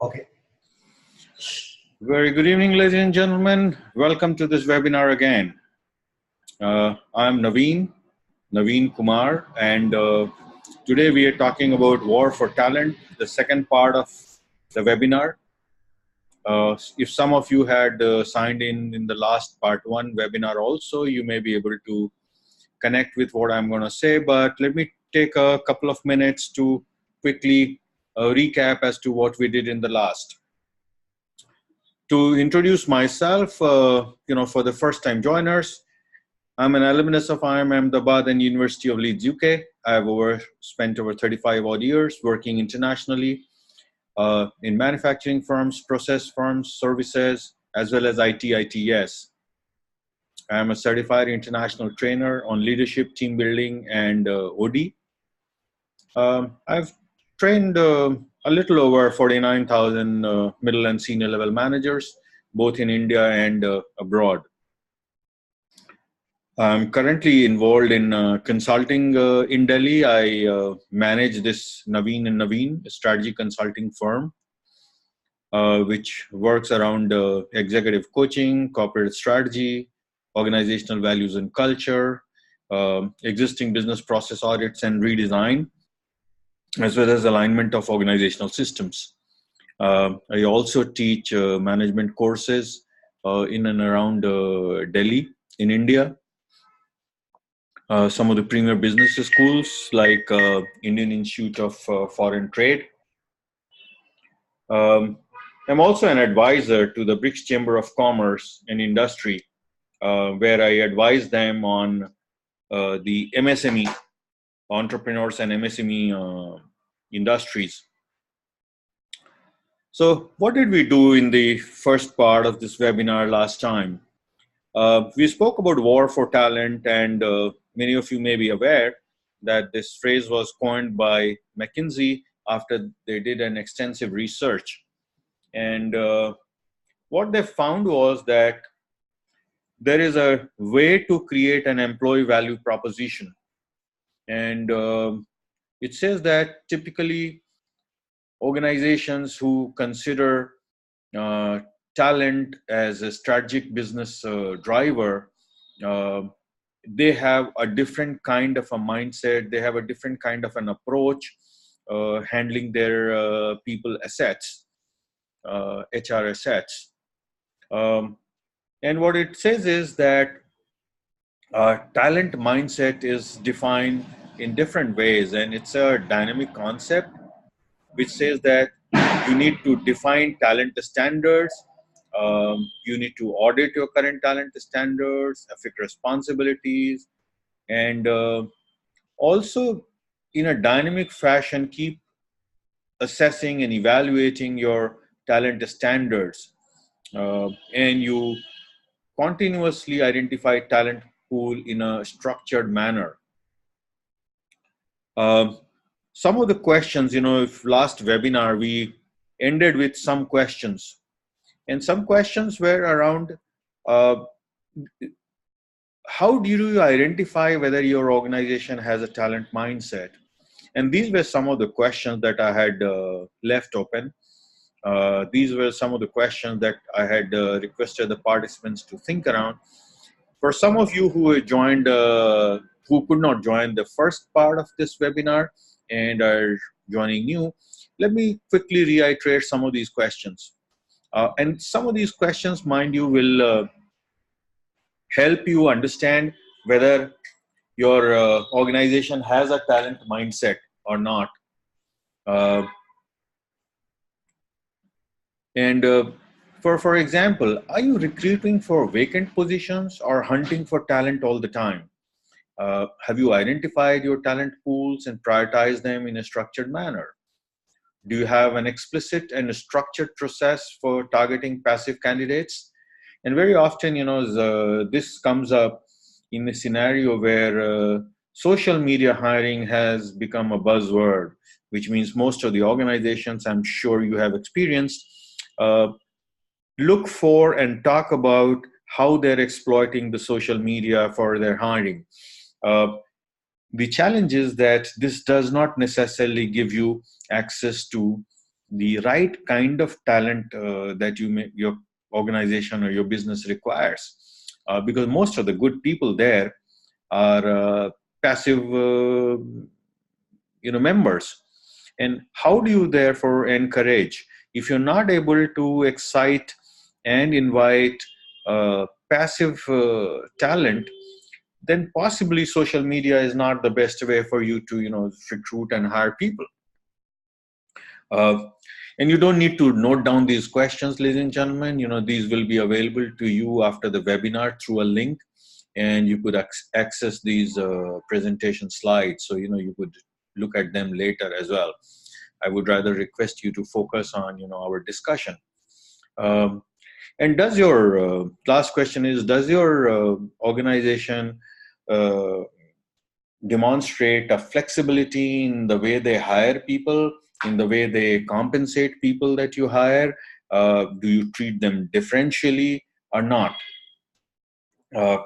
Okay. Very good evening, ladies and gentlemen. Welcome to this webinar again. I'm Naveen Kumar, and today we are talking about War for Talent, the second part of the webinar. If some of you had signed in the last part one webinar also, you may be able to connect with what I'm going to say, but let me take a couple of minutes to quickly recap as to what we did in the last. To introduce myself, for the first-time joiners, I'm an alumnus of IIM Ahmedabad and University of Leeds, UK. I've spent over 35 odd years working internationally in manufacturing firms, process firms, services, as well as ITS. I'm a certified international trainer on leadership, team building, and OD. I've trained a little over 49,000 middle and senior level managers, both in India and abroad. I'm currently involved in consulting in Delhi. I manage this Naveen and Naveen strategy consulting firm, which works around executive coaching, corporate strategy, organizational values and culture, existing business process audits and redesign, as well as alignment of organizational systems. I also teach management courses in and around Delhi in India. Some of the premier business schools like Indian Institute of Foreign Trade. I'm also an advisor to the BRICS Chamber of Commerce and Industry, where I advise them on the MSME, entrepreneurs and MSME industries. So what did we do in the first part of this webinar last time? We spoke about war for talent, and many of you may be aware that this phrase was coined by McKinsey after they did an extensive research. And what they found was that there is a way to create an employee value proposition. And it says that typically organizations who consider talent as a strategic business driver, they have a different kind of a mindset. They have a different kind of an approach handling their people assets, HR assets. And what it says is that talent mindset is defined in different ways, and it's a dynamic concept which says that you need to define talent standards, you need to audit your current talent standards, affect responsibilities, and also in a dynamic fashion keep assessing and evaluating your talent standards, and you continuously identify talent pool in a structured manner. Some of the questions, if last webinar we ended with some questions, and some questions were around how do you identify whether your organization has a talent mindset? And these were some of the questions that I had left open. These were some of the questions that I had requested the participants to think around. For some of you who joined, who could not join the first part of this webinar and are joining new, let me quickly reiterate some of these questions. And some of these questions, mind you, will help you understand whether your organization has a talent mindset or not. For example, are you recruiting for vacant positions or hunting for talent all the time? Have you identified your talent pools and prioritized them in a structured manner? Do you have an explicit and structured process for targeting passive candidates? And very often, this comes up in a scenario where social media hiring has become a buzzword, which means most of the organizations, I'm sure you have experienced, look for and talk about how they're exploiting the social media for their hiring. The challenge is that this does not necessarily give you access to the right kind of talent that your organization or your business requires, because most of the good people there are passive members. And how do you therefore encourage, if you're not able to excite and invite passive talent, then possibly social media is not the best way for you to recruit and hire people. uh, and you don't need to note down these questions, ladies and gentlemen. These will be available to you after the webinar through a link, and you could access these presentation slides, so you could look at them later as well. I would rather request you to focus on our discussion. And does your last question is, does your organization uh, demonstrate a flexibility in the way they hire people, in the way they compensate people that you hire? Do you treat them differentially or not? Uh,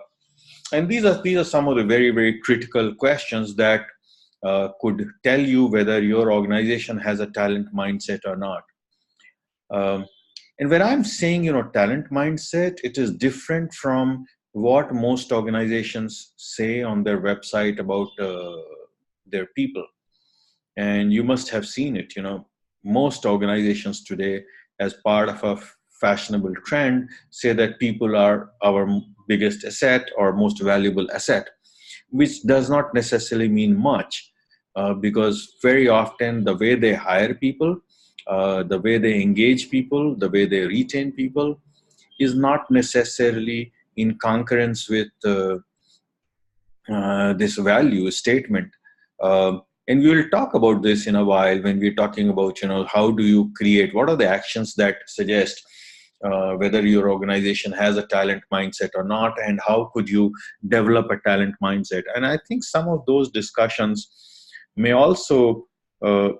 and these are some of the very, very critical questions that could tell you whether your organization has a talent mindset or not. And when I'm saying talent mindset, it is different from what most organizations say on their website about their people. And you must have seen it. Most organizations today, as part of a fashionable trend, say that people are our biggest asset or most valuable asset, which does not necessarily mean much, because very often the way they hire people, the way they engage people, the way they retain people is not necessarily in concurrence with this value statement. And we will talk about this in a while when we're talking about, how do you create, what are the actions that suggest whether your organization has a talent mindset or not, and how could you develop a talent mindset. And I think some of those discussions may also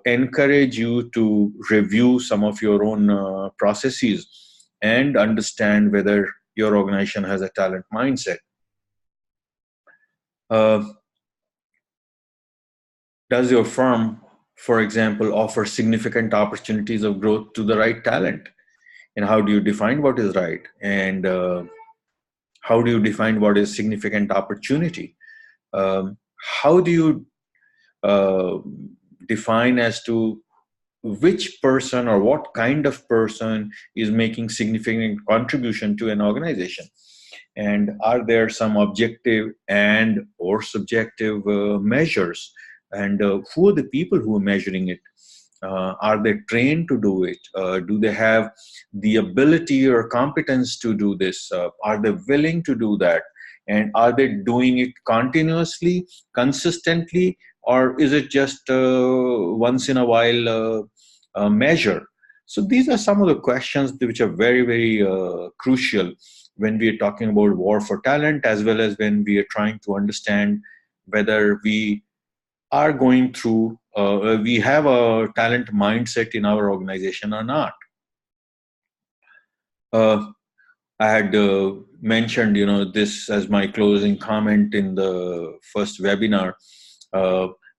encourage you to review some of your own processes and understand whether your organization has a talent mindset. Does your firm, for example, offer significant opportunities of growth to the right talent? And how do you define what is right? And how do you define what is significant opportunity? How do you define as to which person or what kind of person is making significant contribution to an organization? And are there some objective and or subjective measures? And who are the people who are measuring it? Are they trained to do it? Do they have the ability or competence to do this? Are they willing to do that? And are they doing it continuously, consistently, or is it just once in a while measure? So these are some of the questions which are very, very crucial when we are talking about war for talent, as well as when we are trying to understand whether we are going through, we have a talent mindset in our organization or not. I had mentioned, this as my closing comment in the first webinar,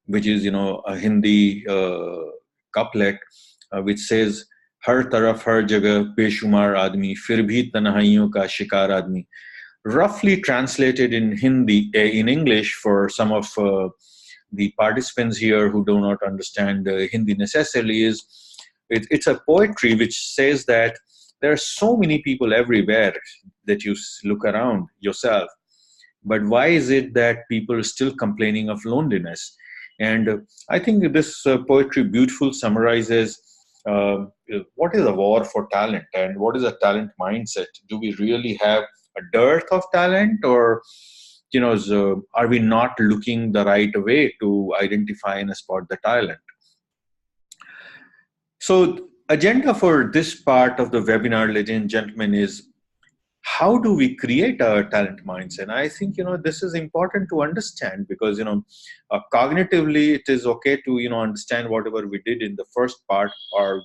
which is, a Hindi couplet, which says, "Har taraf har jagah beshumar aadmi, fir bhi tanhaiyon ka shikar aadmi." Roughly translated in Hindi, in English, for some of the participants here who do not understand Hindi necessarily, is it's a poetry which says that there are so many people everywhere that you look around yourself, but why is it that people are still complaining of loneliness? And I think this poetry beautiful summarizes what is a war for talent and what is a talent mindset. Do we really have a dearth of talent, or are we not looking the right way to identify and spot the talent? So agenda for this part of the webinar, ladies and gentlemen, is how do we create a talent mindset? And I think, this is important to understand because, cognitively, it is okay to, understand whatever we did in the first part, or,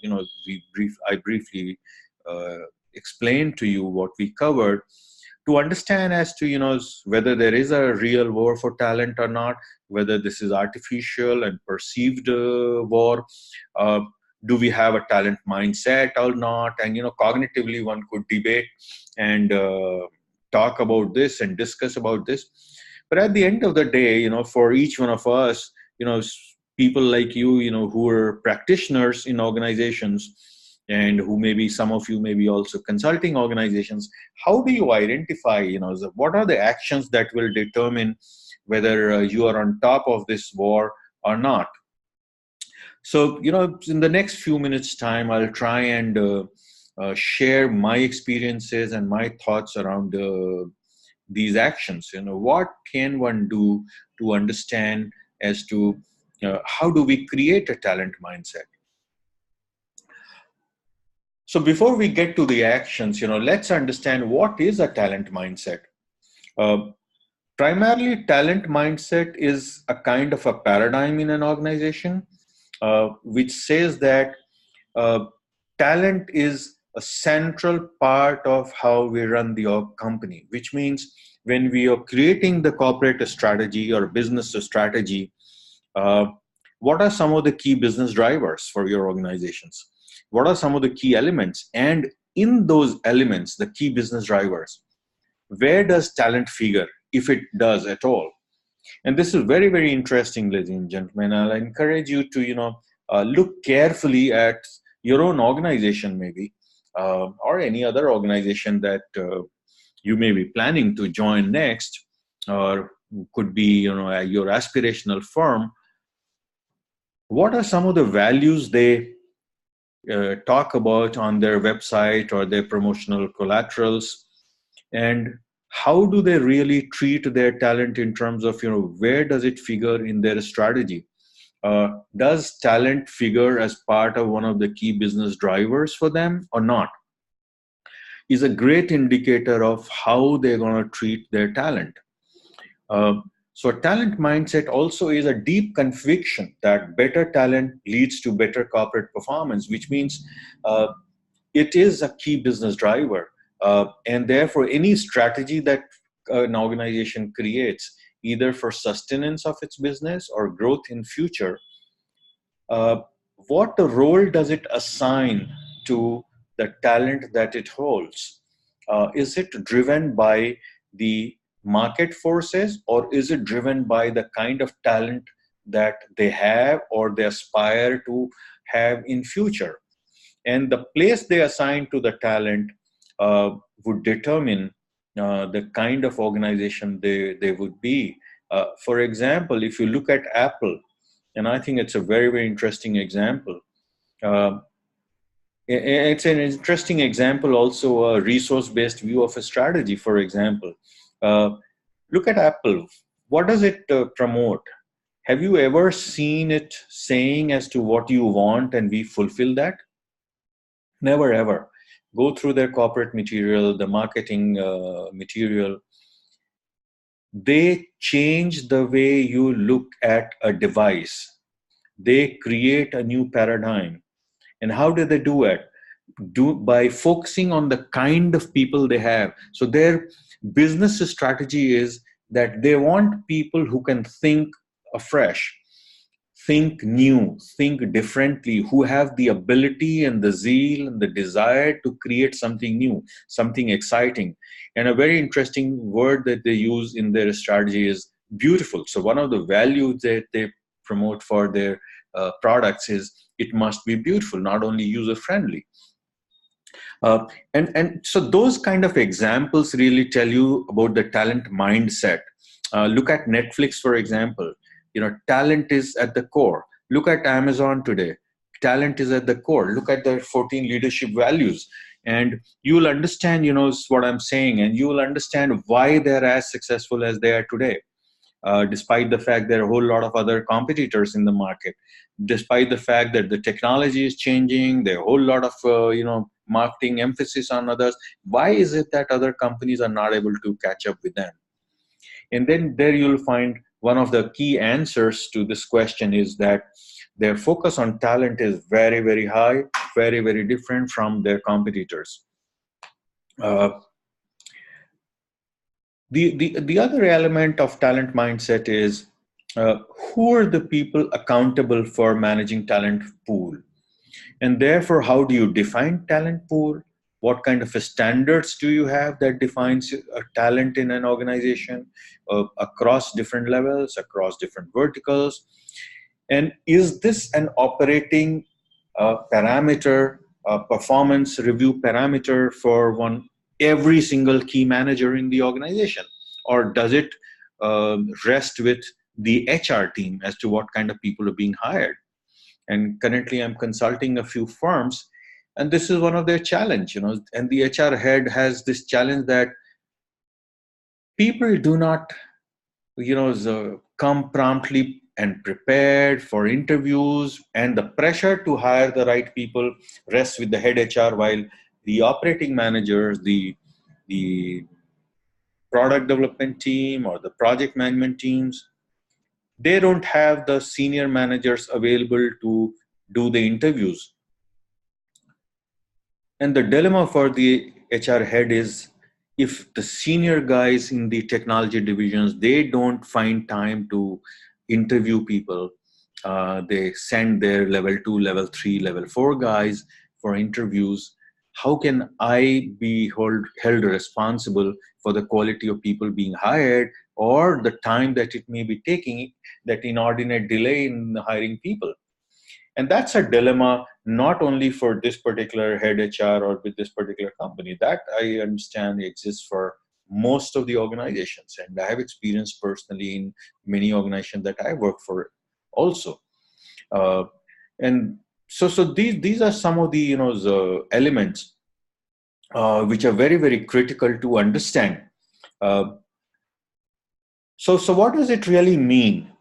I briefly explained to you what we covered, to understand as to, whether there is a real war for talent or not, whether this is artificial and perceived war. do we have a talent mindset or not? And cognitively one could debate and talk about this and discuss about this. But at the end of the day, for each one of us, people like you, who are practitioners in organizations, and who maybe some of you may be also consulting organizations, how do you identify, what are the actions that will determine whether you are on top of this war or not? So, in the next few minutes time, I'll try and share my experiences and my thoughts around these actions. What can one do to understand as to how do we create a talent mindset? So before we get to the actions, let's understand what is a talent mindset. Primarily, talent mindset is a kind of a paradigm in an organization, which says that talent is a central part of how we run the company, which means when we are creating the corporate strategy or business strategy, what are some of the key business drivers for your organizations? What are some of the key elements? And in those elements, the key business drivers, where does talent figure, if it does at all? And this is very, very interesting, ladies and gentlemen. I'll encourage you to, look carefully at your own organization, maybe, or any other organization that you may be planning to join next, or could be, your aspirational firm. What are some of the values they talk about on their website or their promotional collaterals? And how do they really treat their talent in terms of, where does it figure in their strategy? Does talent figure as part of one of the key business drivers for them or not? Is a great indicator of how they're going to treat their talent. So talent mindset also is a deep conviction that better talent leads to better corporate performance, which means it is a key business driver. And therefore, any strategy that an organization creates, either for sustenance of its business or growth in future, what role does it assign to the talent that it holds? Is it driven by the market forces, or is it driven by the kind of talent that they have or they aspire to have in future? And the place they assign to the talent would determine the kind of organization they would be. For example, if you look at Apple, and I think it's a very, very interesting example. It's an interesting example, also a resource-based view of a strategy. For example, look at Apple. What does it promote? Have you ever seen it saying as to what you want and we fulfill that? Never ever. Go through their corporate material, the marketing material. They change the way you look at a device. They create a new paradigm. And how do they do it? By focusing on the kind of people they have. So their business strategy is that they want people who can think afresh, think new, think differently, who have the ability and the zeal and the desire to create something new, something exciting. And a very interesting word that they use in their strategy is beautiful. So one of the values that they promote for their products is it must be beautiful, not only user-friendly. And so those kind of examples really tell you about the talent mindset. Look at Netflix, for example. Talent is at the core. Look at Amazon today. Talent is at the core. Look at their 14 leadership values. And you will understand, what I'm saying, and you will understand why they're as successful as they are today. Despite the fact there are a whole lot of other competitors in the market, despite the fact that the technology is changing, there are a whole lot of, marketing emphasis on others. Why is it that other companies are not able to catch up with them? And then there you'll find one of the key answers to this question is that their focus on talent is very, very high, very, very different from their competitors. The other element of talent mindset is who are the people accountable for managing talent pool? And therefore, how do you define talent pool? What kind of standards do you have that defines a talent in an organization across different levels, across different verticals? And is this an operating parameter, performance review parameter for every single key manager in the organization? Or does it rest with the HR team as to what kind of people are being hired? And currently I'm consulting a few firms, and this is one of their challenge, and the HR head has this challenge that people do not, come promptly and prepared for interviews, and the pressure to hire the right people rests with the head HR, while the operating managers, the product development team or the project management teams, they don't have the senior managers available to do the interviews. And the dilemma for the HR head is, if the senior guys in the technology divisions, they don't find time to interview people, they send their level 2, level 3, level 4 guys for interviews. How can I be held responsible for the quality of people being hired, or the time that it may be taking, that inordinate delay in hiring people? And that's a dilemma, not only for this particular head HR or with this particular company. That I understand exists for most of the organizations. And I have experienced personally in many organizations that I work for also. And so these are some of the, the elements which are very, very critical to understand. So what does it really mean?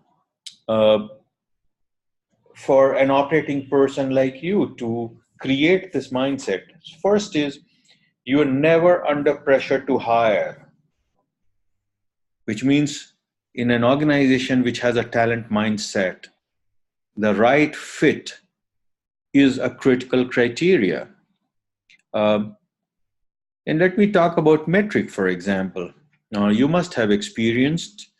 For an operating person like you to create this mindset? First is, you're never under pressure to hire, which means in an organization which has a talent mindset, the right fit is a critical criteria. And let me talk about metric, for example. Now, you must have experienced,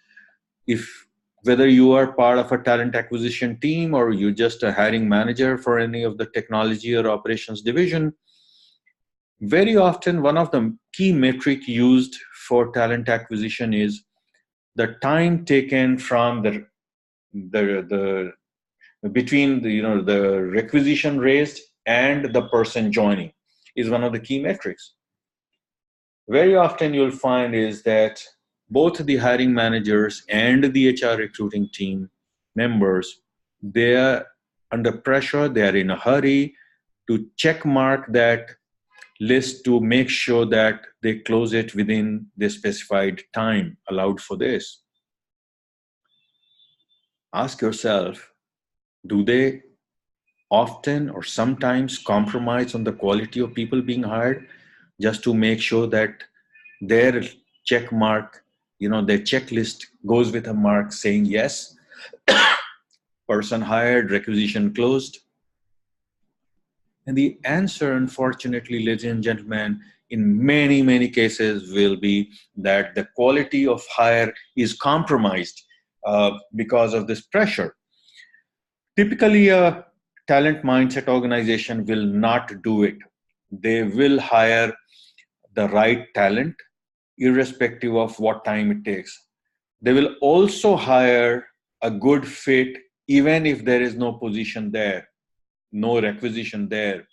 whether you are part of a talent acquisition team or you're just a hiring manager for any of the technology or operations division, very often one of the key metric used for talent acquisition is the time taken from the between the requisition raised and the person joining is one of the key metrics. Very often you'll find is that both the hiring managers and the HR recruiting team members, they are under pressure, they are in a hurry to check mark that list to make sure that they close it within the specified time allowed for this. Ask yourself, do they often or sometimes compromise on the quality of people being hired just to make sure that their check mark, their checklist goes with a mark saying yes, person hired, requisition closed? And the answer, unfortunately, ladies and gentlemen, in many, many cases will be that the quality of hire is compromised because of this pressure. Typically, a talent mindset organization will not do it. They will hire the right talent, irrespective of what time it takes. They will also hire a good fit, even if there is no position there, no requisition there.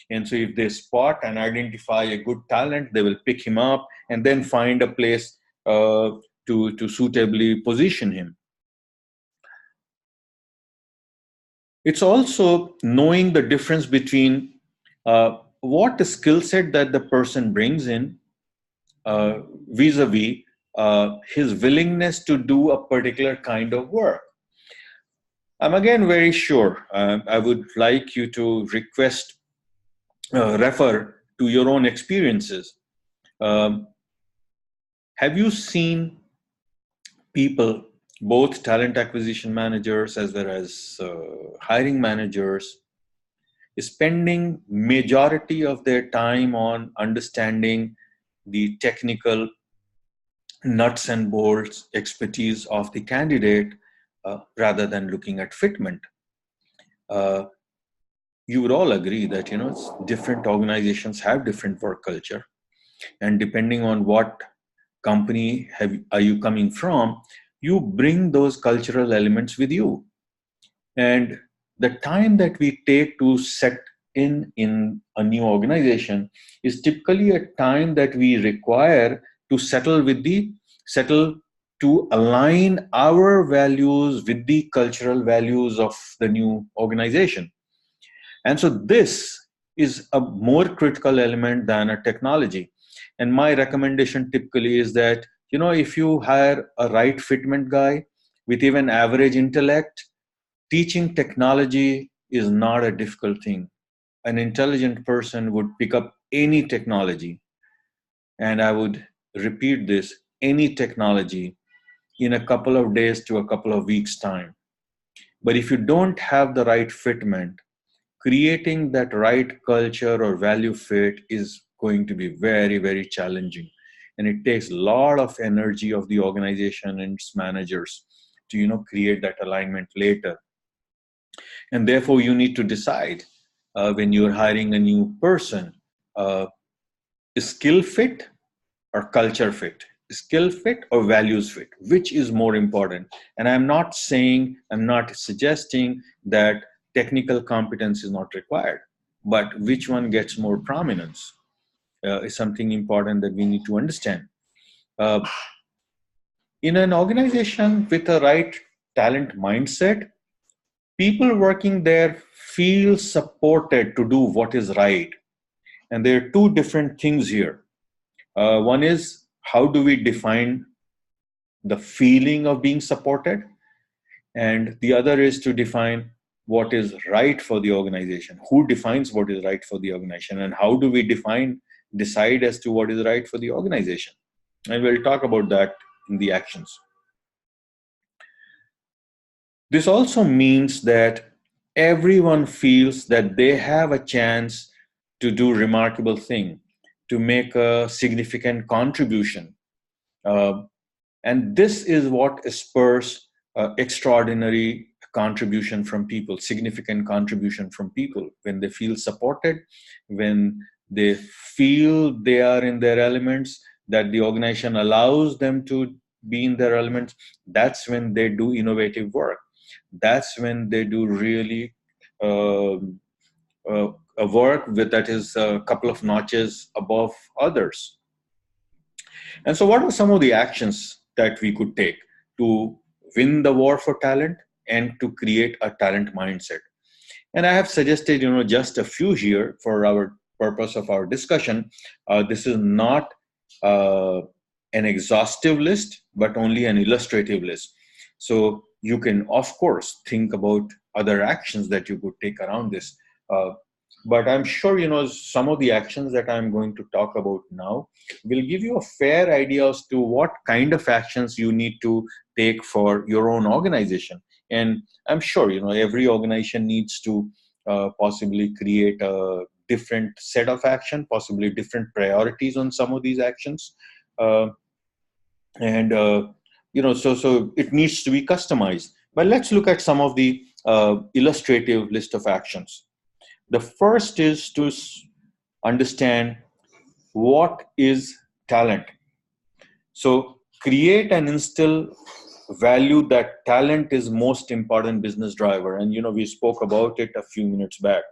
And so if they spot and identify a good talent, they will pick him up and then find a place to suitably position him. It's also knowing the difference between what skill set that the person brings in vis-a-vis his willingness to do a particular kind of work. I'm again very sure I would like you to refer to your own experiences. Have you seen people, both talent acquisition managers as well as hiring managers, spending majority of their time on understanding the technical nuts and bolts expertise of the candidate rather than looking at fitment? you would all agree that, different organizations have different work culture. And depending on what company are you coming from, you bring those cultural elements with you. And the time that we take to set in a new organization is typically a time that we require to settle to align our values with the cultural values of the new organization. And so this is a more critical element than a technology. And my recommendation typically is that, if you hire a right fitment guy with even average intellect, teaching technology is not a difficult thing. An intelligent person would pick up any technology, and I would repeat this, any technology, in a couple of days to a couple of weeks' time. But if you don't have the right fitment, creating that right culture or value fit is going to be very, very challenging. And it takes a lot of energy of the organization and its managers to, create that alignment later. And therefore, you need to decide when you're hiring a new person, skill fit or culture fit, skill fit or values fit, which is more important. And I'm not suggesting that technical competence is not required, but which one gets more prominence is something important that we need to understand. uh, in an organization with a right talent mindset, people working there feel supported to do what is right. And there are two different things here. One is, how do we define the feeling of being supported? And the other is to define what is right for the organization. Who defines what is right for the organization? And how do we decide as to what is right for the organization? And we'll talk about that in the actions. This also means that everyone feels that they have a chance to do remarkable thing, to make a significant contribution. And this is what spurs extraordinary contribution from people, significant contribution from people. When they feel supported, when they feel they are in their elements, that the organization allows them to be in their elements, that's when they do innovative work. That's when they do really uh, a work that is a couple of notches above others. And so, what are some of the actions that we could take to win the war for talent and to create a talent mindset? And I have suggested, just a few here for our purpose of our discussion. This is not uh, an exhaustive list, but only an illustrative list. So you can, of course, think about other actions that you could take around this. But I'm sure, some of the actions that I'm going to talk about now will give you a fair idea as to what kind of actions you need to take for your own organization. And I'm sure, every organization needs to possibly create a different set of action, possibly different priorities on some of these actions. And so it needs to be customized. But let's look at some of the illustrative list of actions. The first is to understand what is talent. So create and instill value that talent is most important business driver. And we spoke about it a few minutes back.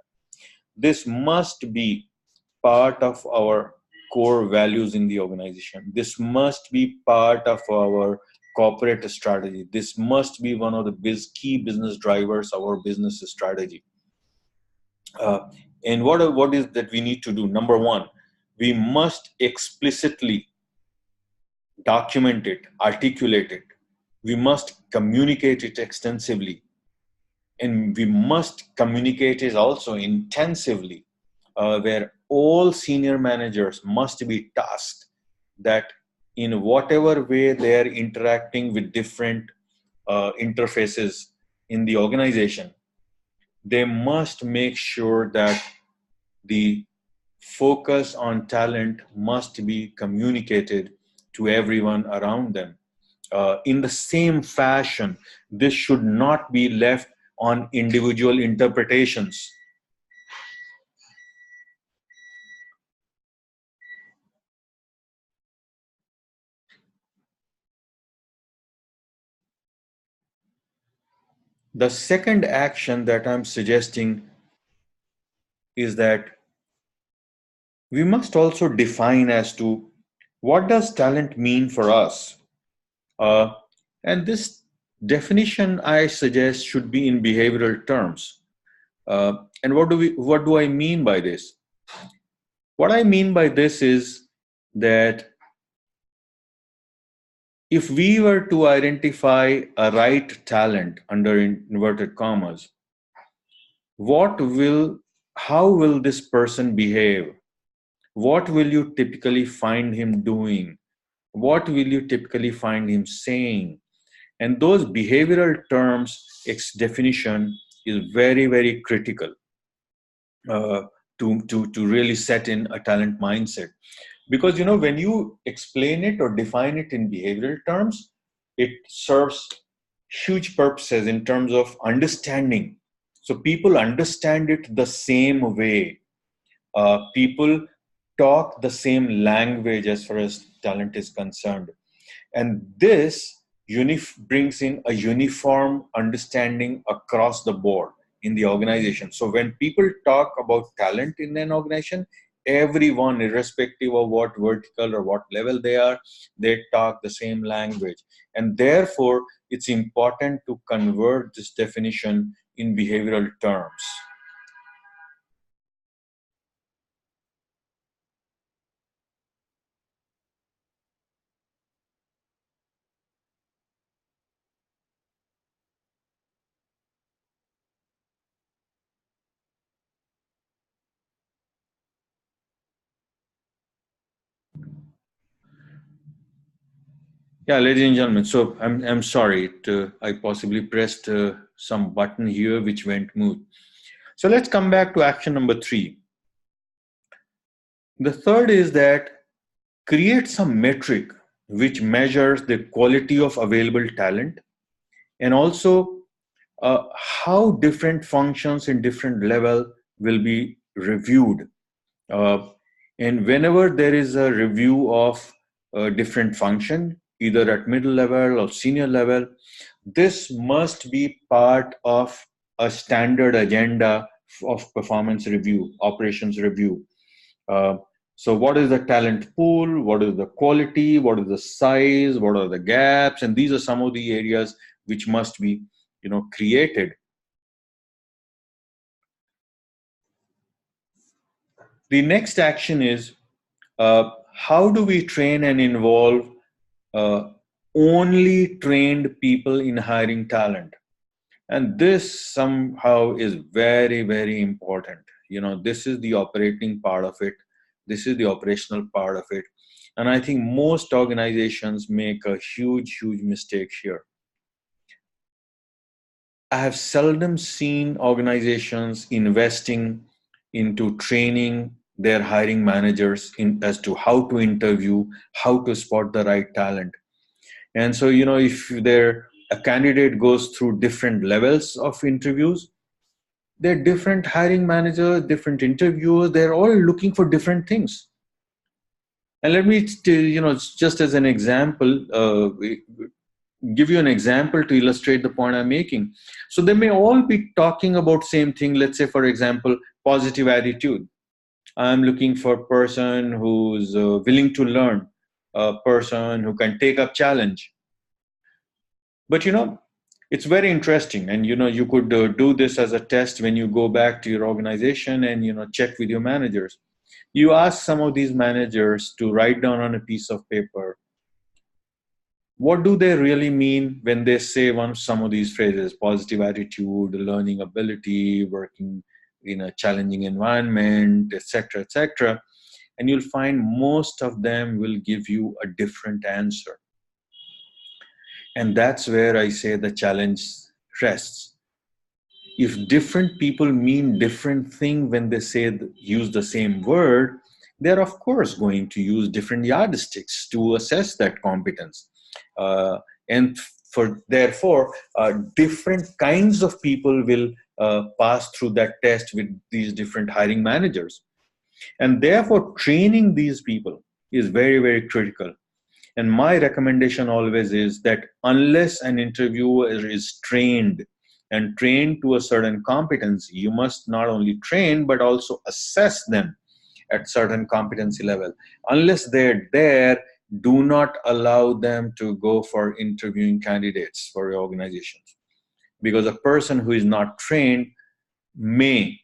This must be part of our core values in the organization. This must be part of our corporate strategy. This must be one of the key business drivers of our business strategy. And what is that we need to do? Number one, we must explicitly document it, articulate it. We must communicate it extensively. And we must communicate it also intensively, where all senior managers must be tasked that in whatever way they're interacting with different interfaces in the organization, they must make sure that the focus on talent must be communicated to everyone around them. In the same fashion, this should not be left on individual interpretations. The second action that I'm suggesting is that we must also define as to what does talent mean for us. Uh, and this definition, I suggest, should be in behavioral terms. And what do I mean by this? What I mean by this is that if we were to identify a right talent under inverted commas, what will, how will this person behave? What will you typically find him doing? What will you typically find him saying? And those behavioral terms, its definition is very, very critical uh, to really set in a talent mindset. Because, you know, when you explain it or define it in behavioral terms, it serves huge purposes in terms of understanding. So people understand it the same way. People talk the same language as far as talent is concerned. And this brings in a uniform understanding across the board in the organization. So when people talk about talent in an organization, everyone, irrespective of what vertical or what level they are, they talk the same language. And therefore, it's important to convert this definition in behavioral terms. Yeah, ladies and gentlemen, so I'm sorry, I possibly pressed some button here which went mute. So let's come back to action number 3. The third is that create some metric which measures the quality of available talent, and also how different functions in different level will be reviewed. Uh, and whenever there is a review of a different function, either at middle level or senior level, this must be part of a standard agenda of performance review, operations review. Uh, so what is the talent pool? What is the quality? What is the size? What are the gaps? And these are some of the areas which must be, you know, created. The next action is how do we train and involve uh, only trained people in hiring talent? And this somehow is very, very important. You know, this is the operating part of it. This is the operational part of it. And I think most organizations make a huge, huge mistake here. I have seldom seen organizations investing into training their hiring managers in as to how to interview, how to spot the right talent. And so, you know, if a candidate goes through different levels of interviews, they're different hiring managers, different interviewers, they're all looking for different things. And let me, you know, just as an example, give you an example to illustrate the point I'm making. So they may all be talking about same thing. Let's say, for example, positive attitude. I'm looking for a person who's willing to learn, a person who can take up challenge. But you know, it's very interesting, and you know, you could do this as a test when you go back to your organization and you know check with your managers. You ask some of these managers to write down on a piece of paper what do they really mean when they say some of these phrases: positive attitude, learning ability, working in a challenging environment, etc., etc. And you'll find most of them will give you a different answer. And that's where I say the challenge rests. If different people mean different thing when they say use the same word, they're of course going to use different yardsticks to assess that competence. And for therefore, different kinds of people will pass through that test with these different hiring managers. And therefore, training these people is very, very critical. And my recommendation always is that unless an interviewer is trained and train to a certain competency, you must not only train but also assess them at certain competency level. Unless they're there, do not allow them to go for interviewing candidates for your organizations, because a person who is not trained may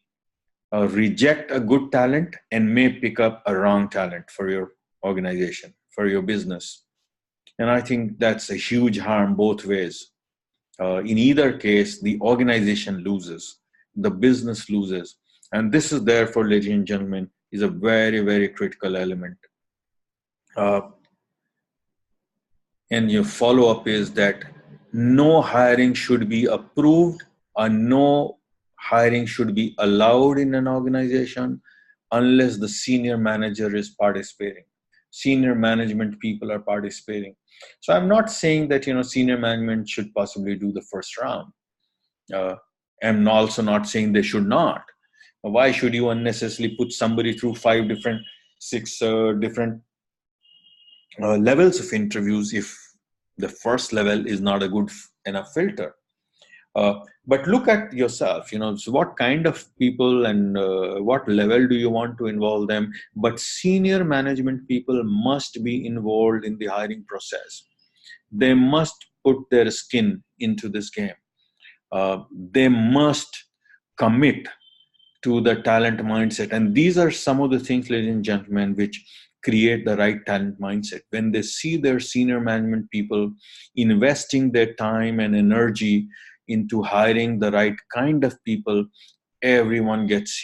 reject a good talent and may pick up a wrong talent for your organization, for your business. And I think that's a huge harm both ways. In either case, the organization loses, the business loses. And this is therefore, ladies and gentlemen, is a very, very critical element. And your follow-up is that no hiring should be approved, or no hiring should be allowed in an organization unless the senior manager is participating. Senior management people are participating. So I'm not saying that senior management should possibly do the first round. I'm also not saying they should not. Why should you unnecessarily put somebody through 6 different levels of interviews if the first level is not a good enough filter? But look at yourself, so what kind of people and what level do you want to involve them? But senior management people must be involved in the hiring process. They must put their skin into this game. They must commit to the talent mindset. And these are some of the things, ladies and gentlemen, which create the right talent mindset. When they see their senior management people investing their time and energy into hiring the right kind of people, everyone gets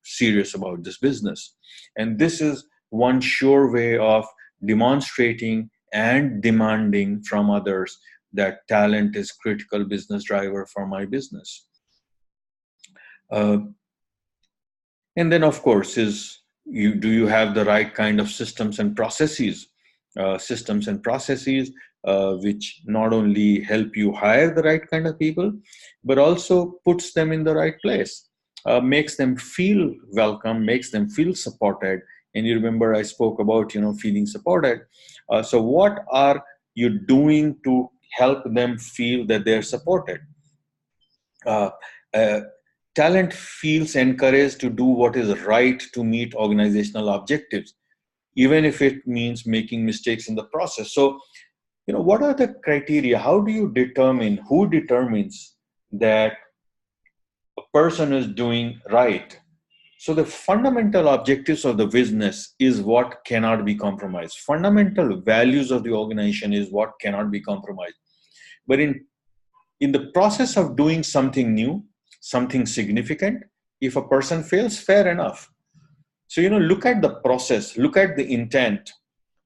serious about this business. And this is one sure way of demonstrating and demanding from others that talent is critical business driver for my business. And then, of course, do you have the right kind of systems and processes? Which not only help you hire the right kind of people, but also puts them in the right place, makes them feel welcome, makes them feel supported. And you remember I spoke about feeling supported. So what are you doing to help them feel that they're supported? Talent feels encouraged to do what is right to meet organizational objectives, even if it means making mistakes in the process. So, what are the criteria? How do you determine, who determines that a person is doing right? So the fundamental objectives of the business is what cannot be compromised. Fundamental values of the organization is what cannot be compromised. But in the process of doing something new, something significant, if a person fails, fair enough. So, look at the process, look at the intent,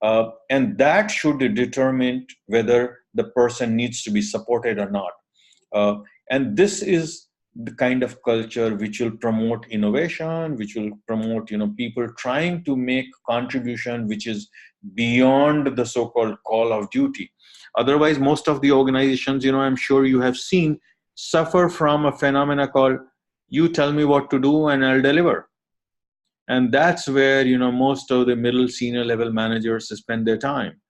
and that should determine whether the person needs to be supported or not. And this is the kind of culture which will promote innovation, which will promote, people trying to make contribution which is beyond the so-called call of duty. Otherwise, most of the organizations, I'm sure you have seen, suffer from a phenomena called, you tell me what to do and I'll deliver. And that's where, most of the middle senior level managers spend their time.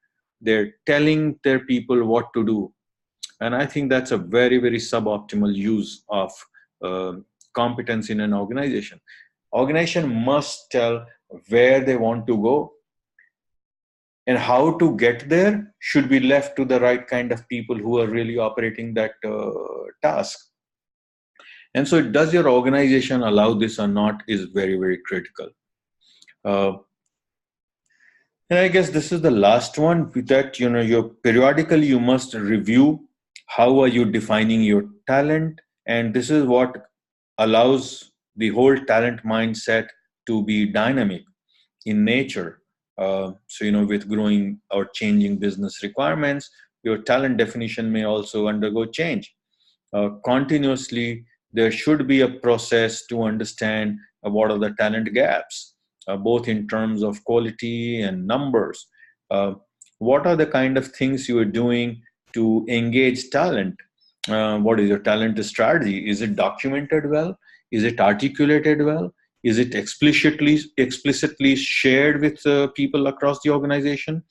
They're telling their people what to do. And I think that's a very, very suboptimal use of competence in an organization. Organization must tell where they want to go, and how to get there should be left to the right kind of people who are really operating that task. And so does your organization allow this or not is very, very critical. And I guess this is the last one, that, periodically you must review how are you defining your talent. And this is what allows the whole talent mindset to be dynamic in nature. So, with growing or changing business requirements, your talent definition may also undergo change. Continuously, there should be a process to understand what are the talent gaps, both in terms of quality and numbers. What are the kind of things you are doing to engage talent? What is your talent strategy? Is it documented well? Is it articulated well? Is it explicitly shared with people across the organization?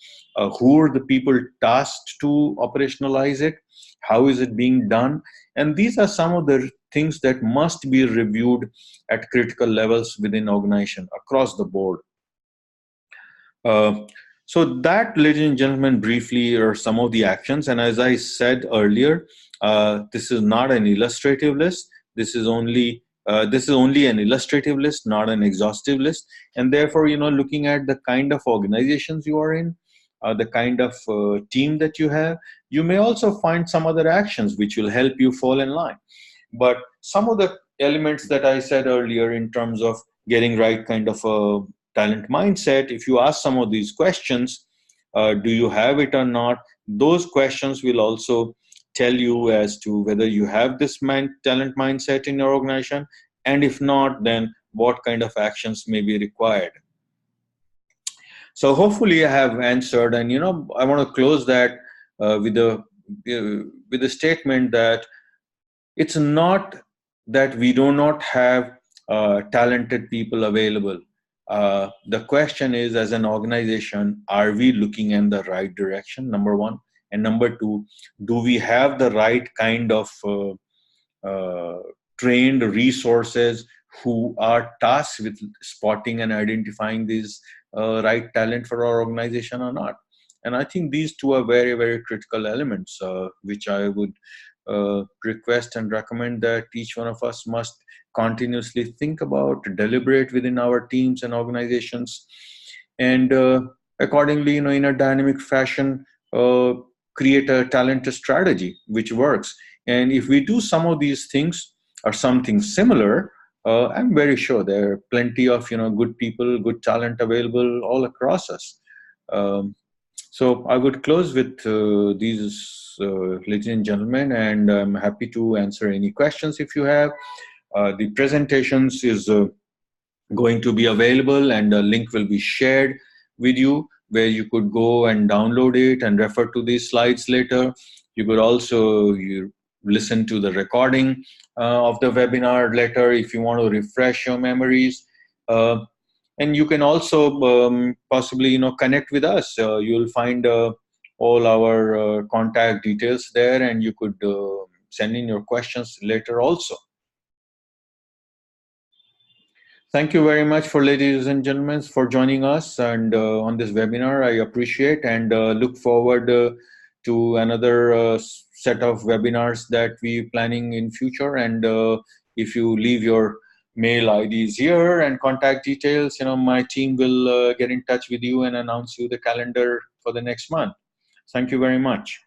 Who are the people tasked to operationalize it? How is it being done? And these are some of the things that must be reviewed at critical levels within organization across the board. So that, ladies and gentlemen, briefly are some of the actions. And as I said earlier, this is not an illustrative list. This is only an illustrative list, not an exhaustive list. And therefore, looking at the kind of organizations you are in, the kind of team that you have, you may also find some other actions which will help you fall in line. But some of the elements that I said earlier in terms of getting right kind of a talent mindset, if you ask some of these questions, do you have it or not? Those questions will also tell you as to whether you have this talent mindset in your organization, and if not, then what kind of actions may be required. So hopefully I have answered, and I want to close that with a statement that it's not that we do not have talented people available. The question is, as an organization, are we looking in the right direction? Number one. And number two, do we have the right kind of trained resources who are tasked with spotting and identifying these right talent for our organization or not? And I think these two are very, very critical elements, which I would request and recommend that each one of us must continuously think about, deliberate within our teams and organizations, and accordingly, in a dynamic fashion, create a talent strategy which works. And if we do some of these things or something similar, I'm very sure there are plenty of good people, good talent available all across us. So I would close with these, ladies and gentlemen, and I'm happy to answer any questions if you have. The presentations is going to be available, and a link will be shared with you where you could go and download it and refer to these slides later. You could also listen to the recording of the webinar later if you want to refresh your memories. And you can also possibly connect with us. You'll find all our contact details there, and you could send in your questions later also. Thank you very much for ladies and gentlemen for joining us and on this webinar. I appreciate and look forward to another set of webinars that we're planning in future. And if you leave your mail IDs here and contact details, my team will get in touch with you and announce you the calendar for the next month. Thank you very much.